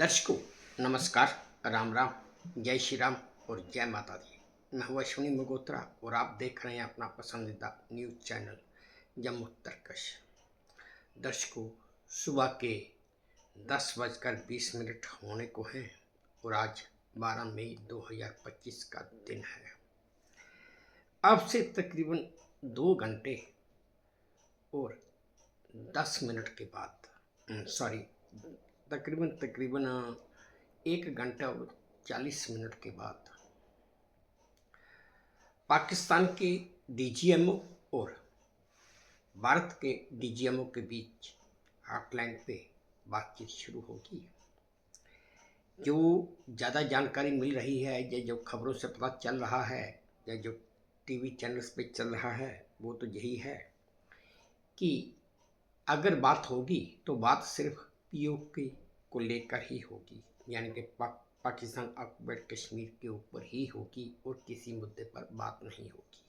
दर्शकों, नमस्कार। राम राम, जय श्री राम और जय माता दी। मैं हूँ अश्विनी मगोत्रा और आप देख रहे हैं अपना पसंदीदा न्यूज चैनल जम्मू तर्कश। दर्शकों, सुबह के 10:20 होने को हैं और आज 12 मई 2025 का दिन है। अब से तकरीबन 2 घंटे और 10 मिनट के बाद तकरीबन 1 घंटा और 40 मिनट के बाद पाकिस्तान के डीजीएमओ और भारत के डीजीएमओ के बीच हॉटलाइन पे बातचीत शुरू होगी। जो ज़्यादा जानकारी मिल रही है या जो खबरों से पता चल रहा है या जो टीवी चैनल्स पे चल रहा है वो तो यही है कि अगर बात होगी तो बात सिर्फ पीओके को लेकर ही होगी, यानी कि पाकिस्तान ऑक्युपाइड कश्मीर के ऊपर ही होगी और किसी मुद्दे पर बात नहीं होगी।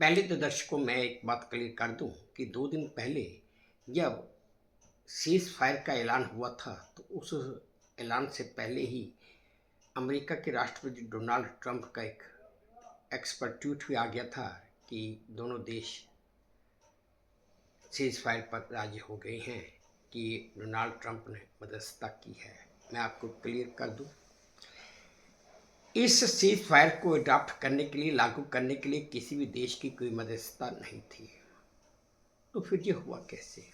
पहले तो दर्शकों मैं एक बात क्लियर कर दूं कि 2 दिन पहले जब सीज फायर का ऐलान हुआ था तो उस ऐलान से पहले ही अमेरिका के राष्ट्रपति डोनाल्ड ट्रंप का एक एक्सपर्ट ट्वीट भी आ गया था कि दोनों देश सीज फायर पर राजी हो गए हैं कि डोनाल्ड ट्रंप ने मध्यस्थता की है। मैं आपको क्लियर कर दूं, इस सीज फायर को अडॉप्ट करने के लिए, लागू करने के लिए किसी भी देश की कोई मध्यस्थता नहीं थी। तो फिर ये हुआ कैसे?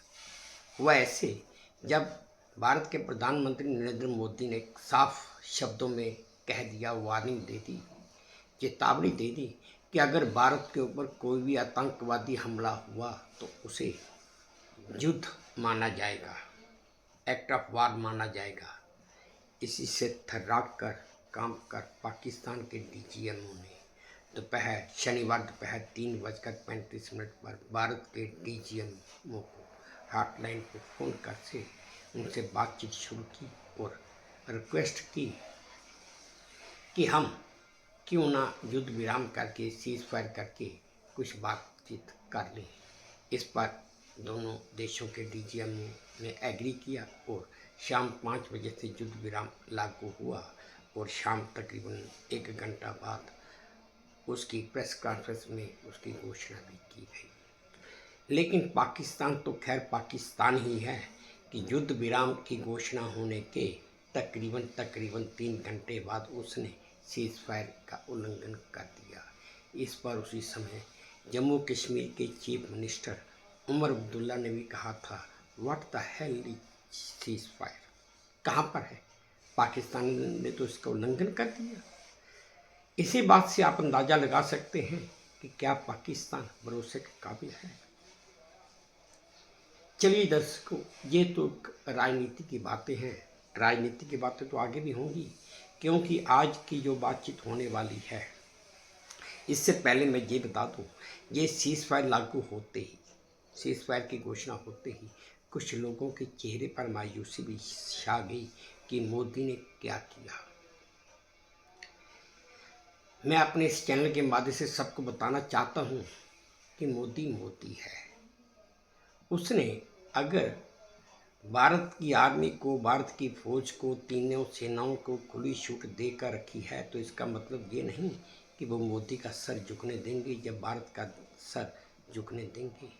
हुआ ऐसे, जब भारत के प्रधानमंत्री नरेंद्र मोदी ने साफ शब्दों में कह दिया, वार्निंग दे दी, चेतावनी दे दी कि अगर भारत के ऊपर कोई भी आतंकवादी हमला हुआ तो उसे युद्ध माना जाएगा, एक्ट ऑफ वार माना जाएगा। इसी से थर्राक कर काम कर पाकिस्तान के डीजीएमओ ने शनिवार दोपहर 3:35 पर भारत के डीजीएमओ को हॉटलाइन पर फ़ोन कर से उनसे बातचीत शुरू की और रिक्वेस्ट की कि हम क्यों ना युद्ध विराम करके, सीज फायर करके कुछ बातचीत कर लें। इस पर दोनों देशों के डीजीएमओ ने एग्री किया और शाम 5 बजे से युद्ध विराम लागू हुआ और शाम तकरीबन 1 घंटा बाद उसकी प्रेस कॉन्फ्रेंस में उसकी घोषणा भी की गई। लेकिन पाकिस्तान तो खैर पाकिस्तान ही है कि युद्ध विराम की घोषणा होने के तकरीबन 3 घंटे बाद उसने सीज फायर का उल्लंघन कर दिया। इस पर उसी समय जम्मू कश्मीर के चीफ मिनिस्टर उमर अब्दुल्ला ने भी कहा था, what the hell is cease fire? कहाँ पर है? पाकिस्तान ने तो इसका उल्लंघन कर दिया। इसी बात से आप अंदाज़ा लगा सकते हैं कि क्या पाकिस्तान भरोसे के काबिल है। चलिए दर्शकों, ये तो राजनीति की बातें हैं। राजनीति की बातें तो आगे भी होंगी, क्योंकि आज की जो बातचीत होने वाली है, इससे पहले मैं ये बता दूं, ये सीज फायर लागू होते ही, सीज फायर की घोषणा होते ही कुछ लोगों के चेहरे पर मायूसी भी छा गई कि मोदी ने क्या किया। मैं अपने इस चैनल के माध्यम से सबको बताना चाहता हूँ कि मोदी मोदी है। उसने अगर भारत की आर्मी को, भारत की फौज को, तीनों सेनाओं को खुली छूट देकर रखी है तो इसका मतलब ये नहीं कि वो मोदी का सर झुकने देंगे या भारत का सर झुकने देंगे।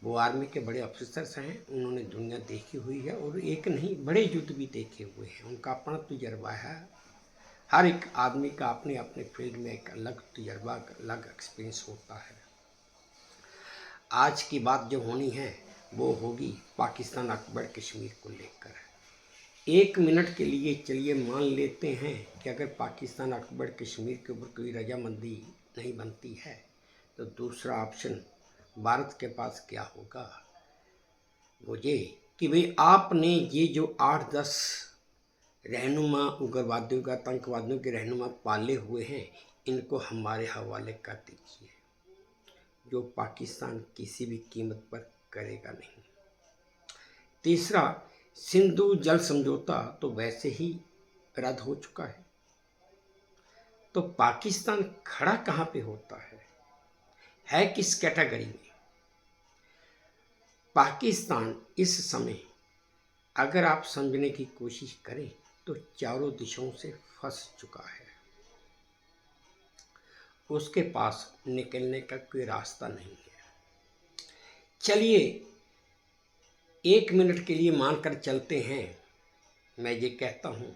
वो आर्मी के बड़े ऑफिसर्स हैं, उन्होंने दुनिया देखी हुई है और एक नहीं बड़े युद्ध भी देखे हुए हैं, उनका अपना तजुर्बा है। हर एक आदमी का अपने अपने फील्ड में एक अलग तजुर्बा, अलग एक्सपीरियंस होता है। आज की बात जो होनी है वो होगी पाकिस्तान ऑक्युपाइड कश्मीर को लेकर। 1 मिनट के लिए चलिए मान लेते हैं कि अगर पाकिस्तान ऑक्युपाइड कश्मीर के ऊपर कोई रजामंदी नहीं बनती है तो दूसरा ऑप्शन भारत के पास क्या होगा? वो ये कि भाई आपने ये जो 8-10 रहनुमा उग्रवादियों का, आतंकवादियों के रहनुमा पाले हुए हैं, इनको हमारे हवाले कर दीजिए, जो पाकिस्तान किसी भी कीमत पर करेगा नहीं। तीसरा, सिंधु जल समझौता तो वैसे ही रद्द हो चुका है, तो पाकिस्तान खड़ा कहाँ पे होता है किस कैटेगरी में? पाकिस्तान इस समय अगर आप समझने की कोशिश करें तो चारों दिशाओं से फंस चुका है। उसके पास निकलने का कोई रास्ता नहीं है। चलिए 1 मिनट के लिए मानकर चलते हैं, मैं ये कहता हूँ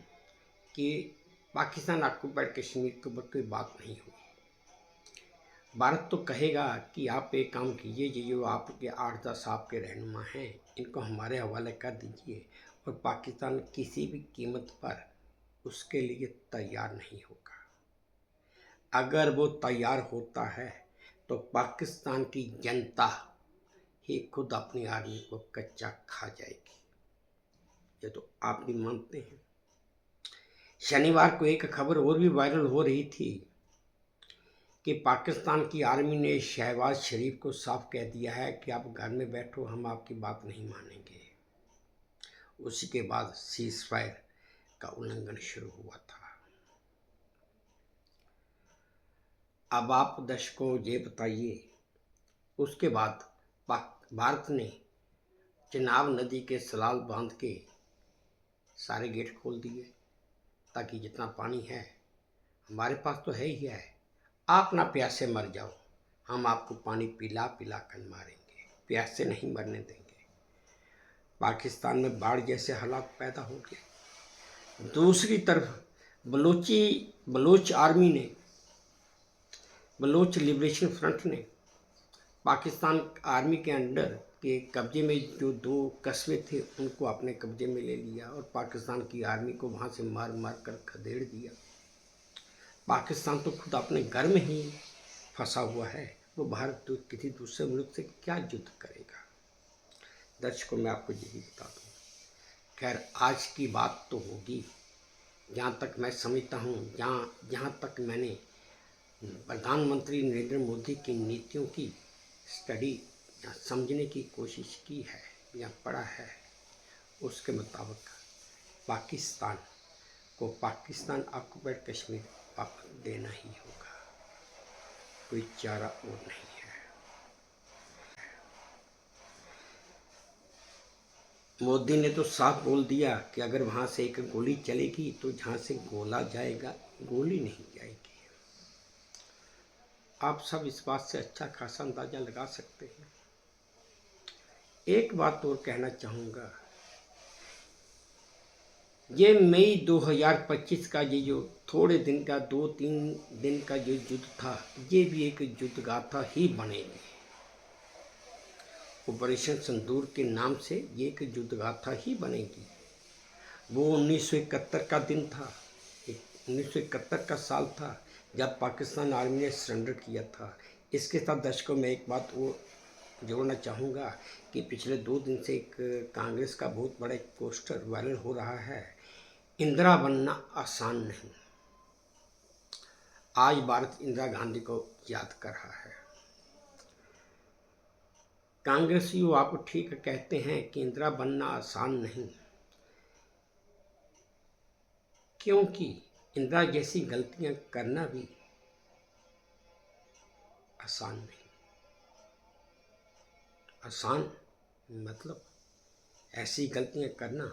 कि पाकिस्तान ऑक्युपाइड कश्मीर के ऊपर कोई बात नहीं हुई। भारत तो कहेगा कि आप एक काम कीजिए, ये जो आपके 8-10 आपके रहनुमा हैं इनको हमारे हवाले कर दीजिए, और पाकिस्तान किसी भी कीमत पर उसके लिए तैयार नहीं होगा। अगर वो तैयार होता है तो पाकिस्तान की जनता ही खुद अपनी आर्मी को कच्चा खा जाएगी। ये तो आप भी मानते हैं। शनिवार को एक खबर और भी वायरल हो रही थी कि पाकिस्तान की आर्मी ने शहबाज शरीफ को साफ कह दिया है कि आप घर में बैठो, हम आपकी बात नहीं मानेंगे। उसी के बाद सीज फायर का उल्लंघन शुरू हुआ था। अब आप दर्शकों ये बताइए, उसके बाद भारत ने चिनाब नदी के सलाल बांध के सारे गेट खोल दिए ताकि जितना पानी है हमारे पास तो है ही है, आप ना प्यास से मर जाओ, हम आपको पानी पिला पिला कर मारेंगे, प्यास से नहीं मरने देंगे। पाकिस्तान में बाढ़ जैसे हालात पैदा हो गए। दूसरी तरफ बलोच आर्मी ने, बलोच लिबरेशन फ्रंट ने पाकिस्तान आर्मी के अंडर के कब्जे में जो 2 कस्बे थे उनको अपने कब्जे में ले लिया और पाकिस्तान की आर्मी को वहाँ से मार मार कर खदेड़ दिया। पाकिस्तान तो खुद अपने घर में ही फंसा हुआ है, वो भारत तो किसी दूसरे मुल्क से क्या युद्ध करेगा। दर्शकों मैं आपको यही बता दूँ। खैर आज की बात तो होगी, जहाँ तक मैं समझता हूँ, जहाँ तक मैंने प्रधानमंत्री नरेंद्र मोदी की नीतियों की स्टडी या समझने की कोशिश की है या पढ़ा है, उसके मुताबिक पाकिस्तान को पाकिस्तान ऑक्युपाइड कश्मीर वापस देना ही होगा, कोई चारा और नहीं है। मोदी ने तो साफ बोल दिया कि अगर वहाँ से एक गोली चलेगी तो जहाँ से गोला जाएगा गोली नहीं जाएगी। आप सब इस बात से अच्छा खासा अंदाजा लगा सकते हैं। एक बात और कहना चाहूँगा, ये मई 2025 का ये जो थोड़े दिन का 2-3 दिन का जो युद्ध था, ये भी एक युद्ध गाथा ही बनेगी। ऑपरेशन सिंदूर के नाम से ये एक युद्ध गाथा ही बनेगी। वो 1971 का दिन था, 1971 का साल था जब पाकिस्तान आर्मी ने सरेंडर किया था। इसके साथ दर्शकों में एक बात वो जोड़ना चाहूँगा कि पिछले 2 दिन से एक कांग्रेस का बहुत बड़ा एक पोस्टर वायरल हो रहा है, इंदिरा बनना आसान नहीं। आज भारत इंदिरा गांधी को याद कर रहा है। कांग्रेसियों आप ठीक कहते हैं कि इंदिरा बनना आसान नहीं, क्योंकि इंदिरा जैसी गलतियां करना भी आसान नहीं। आसान मतलब ऐसी गलतियां करना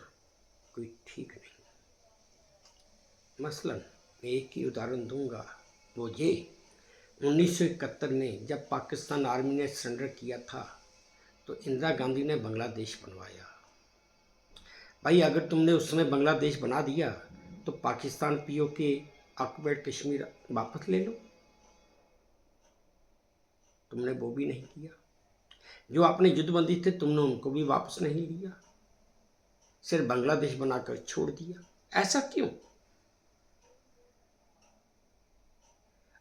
कोई ठीक नहीं। मसलन मैं एक ही उदाहरण दूंगा, वो ये 1971 में जब पाकिस्तान आर्मी ने सरेंडर किया था तो इंदिरा गांधी ने बांग्लादेश बनवाया। भाई अगर तुमने उस समय बांग्लादेश बना दिया तो पाकिस्तान पीओके ऑक्युपाइड कश्मीर वापस ले लो, तुमने वो भी नहीं किया। जो अपने युद्धबंदी थे तुमने उनको भी वापस नहीं लिया, सिर्फ बांग्लादेश बनाकर छोड़ दिया। ऐसा क्यों?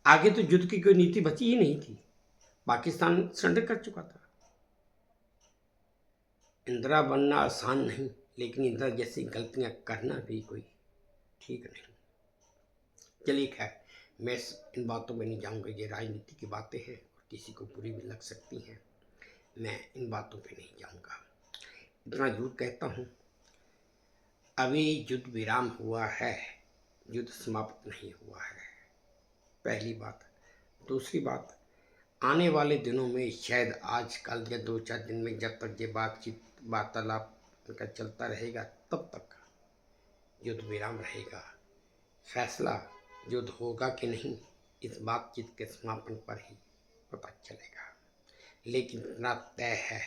आगे तो युद्ध की कोई नीति बची ही नहीं थी, पाकिस्तान सरेंडर कर चुका था। इंदिरा बनना आसान नहीं, लेकिन इंदिरा जैसी गलतियां करना भी कोई ठीक नहीं। चलिए खैर, मैं इन बातों में नहीं जाऊंगा, ये राजनीति की बातें हैं और किसी को बुरी भी लग सकती हैं, मैं इन बातों पे नहीं जाऊंगा। इतना जरूर कहता हूँ, अभी युद्ध विराम हुआ है, युद्ध समाप्त नहीं हुआ है, पहली बात। दूसरी बात, आने वाले दिनों में शायद आज कल या 2-4 दिन में जब तक ये बातचीत वार्तालाप इनका चलता रहेगा तब तक युद्ध विराम रहेगा। फैसला युद्ध होगा कि नहीं इस बातचीत के समापन पर ही पता चलेगा। लेकिन इतना तय है,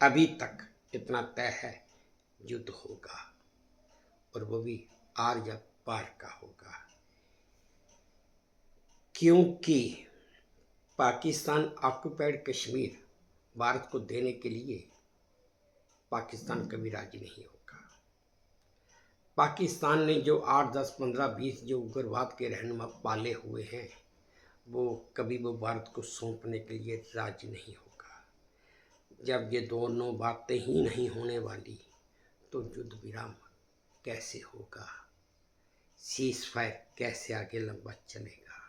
अभी तक इतना तय है, युद्ध होगा और वो भी आर्य पार का होगा। क्योंकि पाकिस्तान ऑक्युपाइड कश्मीर भारत को देने के लिए पाकिस्तान कभी राजी नहीं होगा। पाकिस्तान ने जो 8, 10, 15, 20 जो उग्रवाद के रहनुमा पाले हुए हैं वो कभी वो भारत को सौंपने के लिए राजी नहीं होगा। जब ये दोनों बातें ही नहीं होने वाली तो युद्ध विराम कैसे होगा, सीज फायर कैसे आगे लंबा चलेगा।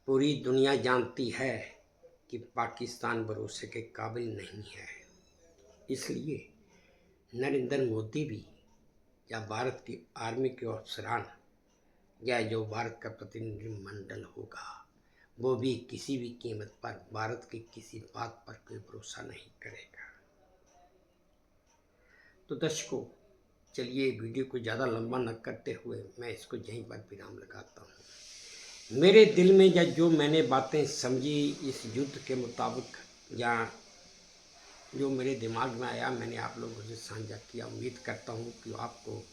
पूरी दुनिया जानती है कि पाकिस्तान भरोसे के काबिल नहीं है। इसलिए नरेंद्र मोदी भी या भारत की आर्मी के अफसरान या जो भारत का प्रतिनिधिमंडल होगा वो भी किसी भी कीमत पर भारत की किसी बात पर कोई भरोसा नहीं करेगा। तो दर्शकों, चलिए वीडियो को ज़्यादा लंबा न करते हुए मैं इसको यहीं पर विराम लगाता हूँ। मेरे दिल में या जो मैंने बातें समझी इस युद्ध के मुताबिक या जो मेरे दिमाग में आया मैंने आप लोगों से साझा किया। उम्मीद करता हूँ कि आपको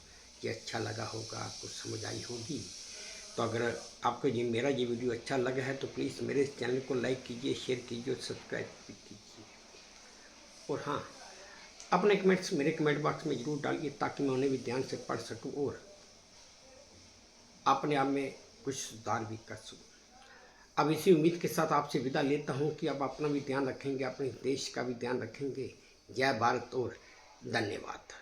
ये अच्छा लगा होगा, आपको समझ आई होगी। तो अगर आपको ये मेरा ये वीडियो अच्छा लगा है तो प्लीज़ मेरे इस चैनल को लाइक कीजिए, शेयर कीजिए और सब्सक्राइब भी कीजिए। और हाँ, अपने कमेंट्स मेरे कमेंट बॉक्स में ज़रूर डालिए ताकि मैं उन्हें भी ध्यान से पढ़ सकूँ और अपने आप में कुछ सुधार भी कर सकूँ। अब इसी उम्मीद के साथ आपसे विदा लेता हूँ कि आप अपना भी ध्यान रखेंगे, अपने देश का भी ध्यान रखेंगे। जय भारत और धन्यवाद।